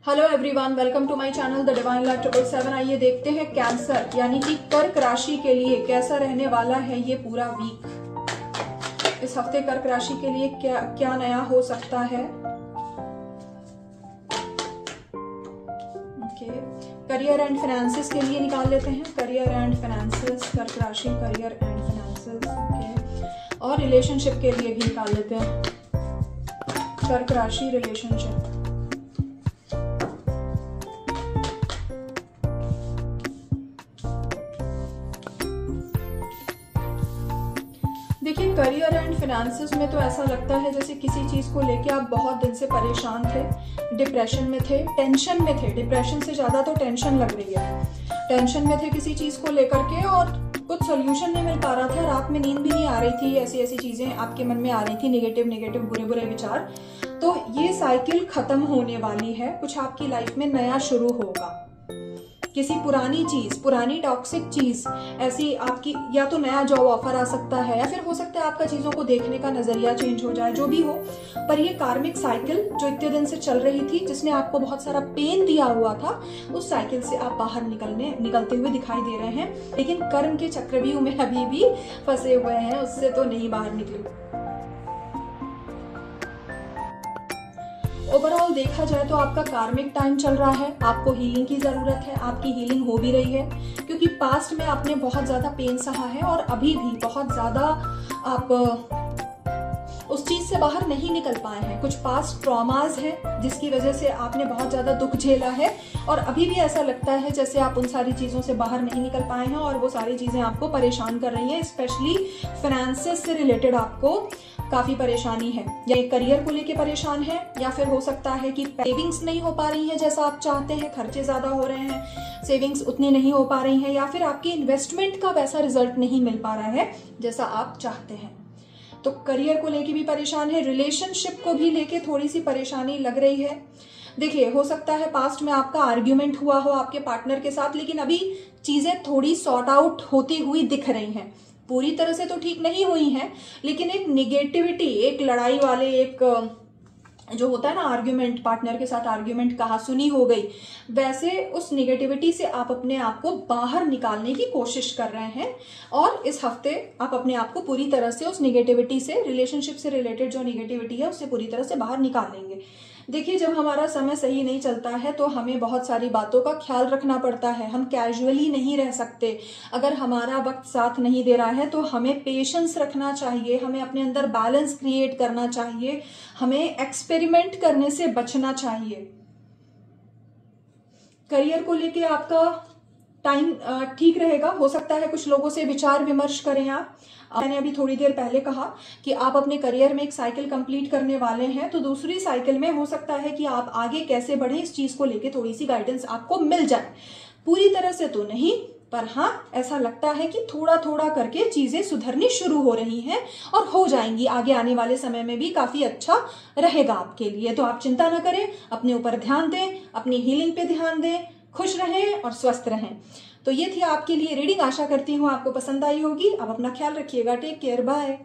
Hello everyone, welcome to my channel the divine life 777। आइए देखते हैं कैंसर यानी कि कर्क राशि के लिए कैसा रहने वाला है ये पूरा वीक। इस हफ्ते कर्क राशि के लिए क्या क्या नया हो सकता है। करियर एंड फाइनेंसेस के लिए निकाल लेते हैं। करियर एंड फाइनेंसेस, कर्क राशि, करियर एंड फाइनेंसेस। और रिलेशनशिप के लिए भी निकाल लेते हैं। कर्क राशि, रिलेशनशिप। देखिए, करियर एंड फाइनेंसेस में तो ऐसा लगता है जैसे किसी चीज को लेके आप बहुत दिन से परेशान थे, डिप्रेशन में थे, टेंशन में थे। डिप्रेशन से ज्यादा तो टेंशन लग रही है। टेंशन में थे किसी चीज को लेकर के और कुछ सोल्यूशन नहीं मिल पा रहा था। रात में नींद भी नहीं आ रही थी। ऐसी ऐसी चीजें आपके मन में आ रही थी, नेगेटिव बुरे बुरे विचार। तो ये साइकिल खत्म होने वाली है। कुछ आपकी लाइफ में नया शुरू होगा। किसी पुरानी चीज, पुरानी टॉक्सिक चीज, ऐसी आपकी या तो नया जॉब ऑफर आ सकता है, या फिर हो सकता है आपका चीजों को देखने का नजरिया चेंज हो जाए, जो भी हो। पर ये कार्मिक साइकिल जो इतने दिन से चल रही थी, जिसने आपको बहुत सारा पेन दिया हुआ था, उस साइकिल से आप बाहर निकलते हुए दिखाई दे रहे हैं। लेकिन कर्म के चक्रव्यूह में अभी भी फंसे हुए हैं, उससे तो नहीं बाहर निकले। ओवरऑल देखा जाए तो आपका कार्मिक टाइम चल रहा है। आपको हीलिंग की जरूरत है। आपकी हीलिंग हो भी रही है, क्योंकि पास्ट में आपने बहुत ज्यादा पेन सहा है और अभी भी बहुत ज्यादा आप उस चीज से बाहर नहीं निकल पाए हैं। कुछ पास्ट ट्रॉमास हैं जिसकी वजह से आपने बहुत ज्यादा दुख झेला है, और अभी भी ऐसा लगता है जैसे आप उन सारी चीजों से बाहर नहीं निकल पाए हैं, और वो सारी चीजें आपको परेशान कर रही हैं। स्पेशली फाइनेंसेस से रिलेटेड आपको काफी परेशानी है। या करियर को लेके परेशान है, या फिर हो सकता है कि सेविंग्स नहीं हो पा रही है जैसा आप चाहते हैं, खर्चे ज्यादा हो रहे हैं, सेविंग्स उतनी नहीं हो पा रही है, या फिर आपकी इन्वेस्टमेंट का वैसा रिजल्ट नहीं मिल पा रहा है जैसा आप चाहते हैं। तो करियर को लेके भी परेशान है। रिलेशनशिप को भी लेके थोड़ी सी परेशानी लग रही है। देखिए, हो सकता है पास्ट में आपका आर्ग्यूमेंट हुआ हो आपके पार्टनर के साथ, लेकिन अभी चीजें थोड़ी सॉर्ट आउट होती हुई दिख रही हैं। पूरी तरह से तो ठीक नहीं हुई हैं, लेकिन एक निगेटिविटी, एक लड़ाई वाले, एक जो होता है ना आर्ग्यूमेंट, पार्टनर के साथ आर्ग्यूमेंट, कहा सुनी हो गई, वैसे उस निगेटिविटी से आप अपने आप को बाहर निकालने की कोशिश कर रहे हैं। और इस हफ्ते आप अपने आप को पूरी तरह से उस निगेटिविटी से, रिलेशनशिप से रिलेटेड जो निगेटिविटी है, उससे पूरी तरह से बाहर निकाल लेंगे। देखिए, जब हमारा समय सही नहीं चलता है तो हमें बहुत सारी बातों का ख्याल रखना पड़ता है। हम कैजुअली नहीं रह सकते। अगर हमारा वक्त साथ नहीं दे रहा है तो हमें पेशेंस रखना चाहिए। हमें अपने अंदर बैलेंस क्रिएट करना चाहिए। हमें एक्सपेरिमेंट करने से बचना चाहिए। करियर को लेके आपका टाइम ठीक रहेगा। हो सकता है कुछ लोगों से विचार विमर्श करें आप। मैंने अभी थोड़ी देर पहले कहा कि आप अपने करियर में एक साइकिल कंप्लीट करने वाले हैं, तो दूसरी साइकिल में हो सकता है कि आप आगे कैसे बढ़ें, इस चीज को लेके थोड़ी सी गाइडेंस आपको मिल जाए। पूरी तरह से तो नहीं, पर हाँ, ऐसा लगता है कि थोड़ा थोड़ा करके चीजें सुधरनी शुरू हो रही हैं और हो जाएंगी। आगे आने वाले समय में भी काफी अच्छा रहेगा आपके लिए। तो आप चिंता ना करें, अपने ऊपर ध्यान दें, अपनी हीलिंग पे ध्यान दें, खुश रहें और स्वस्थ रहें। तो ये थी आपके लिए रीडिंग। आशा करती हूँ आपको पसंद आई होगी। अब अपना ख्याल रखिएगा। Take care, bye.